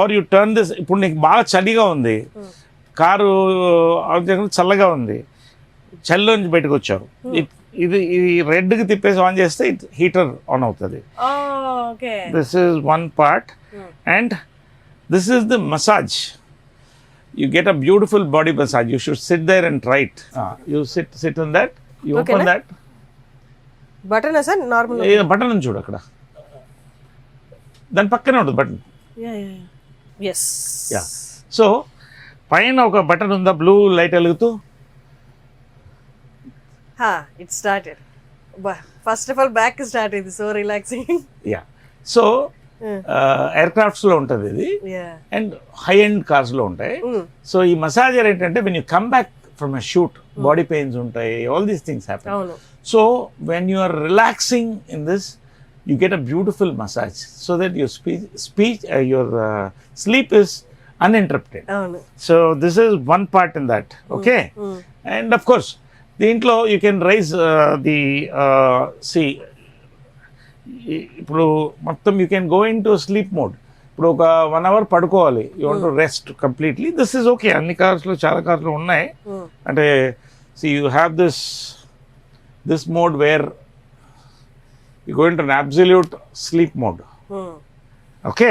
Are you turn this. ఇప్పుడు నీకు బాగా చలిగా ఉంది, కారు చల్లగా ఉంది, చలిలో నుంచి బయటకు వచ్చావు, ఇది రెడ్కి తిప్పేసి ఆన్ చేస్తే హీటర్ ఆన్ అవుతుంది. This is one part. And this is the massage. You get a beautiful body massage. You should sit there and try it. You sit on that. You open that. Button sir, normal. Button అని చూడు అక్కడ, దాని పక్కనే ఉంటుంది button. Yes. Yeah. So పైన ఒక button ఉందా, blue light వెలుగుతూ. It started. First of all, back started. So relaxing. Yeah. So ఎయిర్క్రాఫ్ట్స్లో ఉంటుంది ఇది, అండ్ హై ఎండ్ కార్స్లో ఉంటాయి. సో ఈ మసాజర్ ఏంటంటే when you come back from a shoot, body pains ఉంటాయి, all these things happen. So when you are relaxing in this, you get a beautiful massage so that your speech your sleep is uninterrupted. So this is one part in that. Okay. And of course దీంట్లో you can rise the ఇప్పుడు మొత్తం you can go in to sleep mode. ఇప్పుడు ఒక 1 hour పడుకోవాలి, you want to rest completely, this is okay. అన్ని కార్స్లో, చాలా కార్స్లో ఉన్నాయి. అంటే you have this mode where you go in to an absolute sleep mode. Okay.